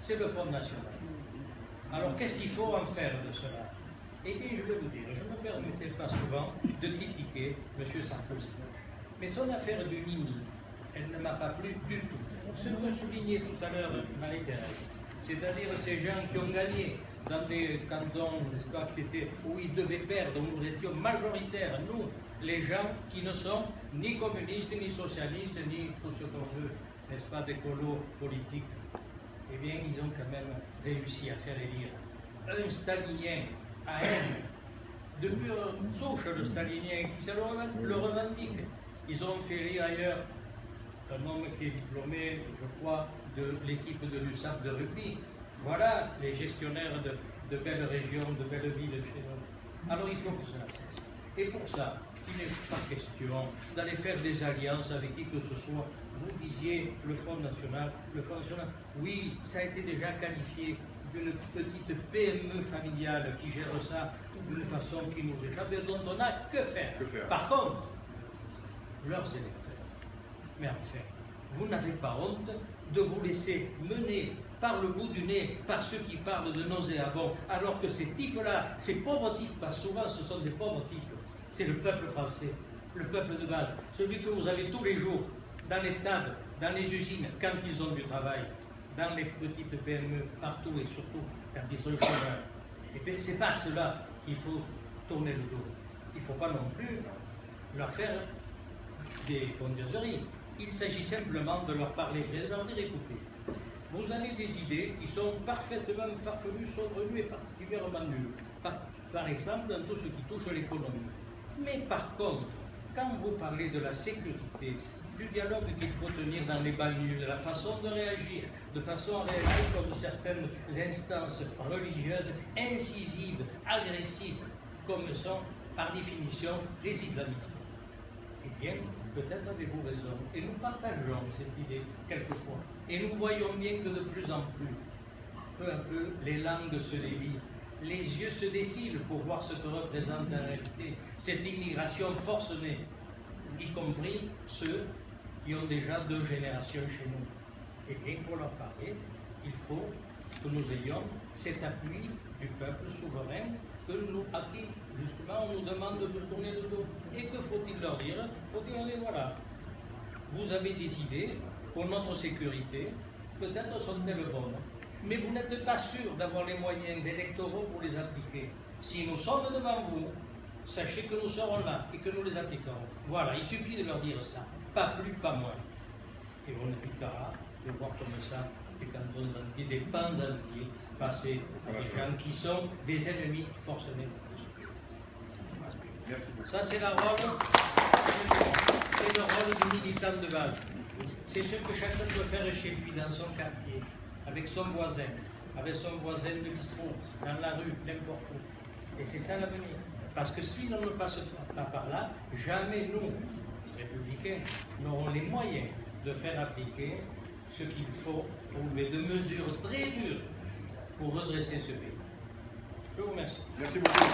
c'est le Front National. Alors qu'est-ce qu'il faut en faire de cela? Eh bien, je vais vous dire, je ne me permettais pas souvent de critiquer M. Sarkozy. Mais son affaire du Nini, elle ne m'a pas plu du tout. Ce que soulignait tout à l'heure Marie-Thérèse, c'est-à-dire ces gens qui ont gagné dans des cantons, n'est-ce pas, où ils devaient perdre, où nous étions majoritaires, nous, les gens qui ne sont ni communistes, ni socialistes, ni tout ce qu'on veut, n'est-ce pas, d'écolo politiques. Eh bien, ils ont quand même réussi à faire élire un stalinien à haine, de pure souche, le stalinien, qui se le revendique. Ils ont fait élire ailleurs un homme qui est diplômé, je crois, de l'équipe de l'USAP de rugby. Voilà les gestionnaires de belles régions, de belles villes chez nous. Alors il faut que cela cesse. Et pour ça, il n'est pas question d'aller faire des alliances avec qui que ce soit. Vous disiez le Front National. Le Front National, oui, ça a été déjà qualifié d'une petite PME familiale qui gère ça d'une façon qui nous échappe et dont on n'a que faire. Par contre, leurs électeurs, mais enfin, vous n'avez pas honte de vous laisser mener par le bout du nez par ceux qui parlent de nauséabonds, alors que ces types-là, ces pauvres types, parce que souvent ce sont des pauvres types, c'est le peuple français, le peuple de base, celui que vous avez tous les jours dans les stades, dans les usines, quand ils ont du travail, dans les petites PME, partout et surtout quand ils sont chômeurs. Et bien c'est pas cela qu'il faut tourner le dos. Il ne faut pas non plus leur faire des conduiseries. Il s'agit simplement de leur parler et de leur dire, écoutez, vous avez des idées qui sont parfaitement farfelues, saugrenues et particulièrement nulles. Par exemple, dans tout ce qui touche l'économie. Mais par contre, quand vous parlez de la sécurité, du dialogue qu'il faut tenir dans les banlieues, de la façon de réagir, de façon à réagir contre certaines instances religieuses incisives, agressives, comme sont par définition les islamistes, eh bien, peut-être avez-vous raison. Et nous partageons cette idée quelquefois. Et nous voyons bien que de plus en plus, peu à peu, les langues se délient. Les yeux se décilent pour voir ce que représente en réalité cette immigration forcenée, y compris ceux qui ont déjà 2 générations chez nous. Et bien, pour leur parler, il faut que nous ayons cet appui du peuple souverain à qui, justement, on nous demande de tourner le dos. Et que faut-il leur dire? Il faut dire, allez, voilà, vous avez des idées pour notre sécurité, peut-être sont-elles bonnes, mais vous n'êtes pas sûr d'avoir les moyens électoraux pour les appliquer. Si nous sommes devant vous, sachez que nous serons là et que nous les appliquerons. Voilà, il suffit de leur dire ça, pas plus, pas moins. Et on appliquera de voir comme ça des cantons entiers, des pans entiers passés à des gens qui sont des ennemis forcenés. Merci beaucoup. Ça, c'est le rôle du militant de base. C'est ce que chacun doit faire chez lui, dans son quartier, avec son voisin de bistrot, dans la rue, n'importe où. Et c'est ça l'avenir. Parce que si l'on ne passe pas par là, jamais nous, républicains, n'aurons les moyens de faire appliquer ce qu'il faut trouver de mesures très dures pour redresser ce pays. Je vous remercie. Merci beaucoup.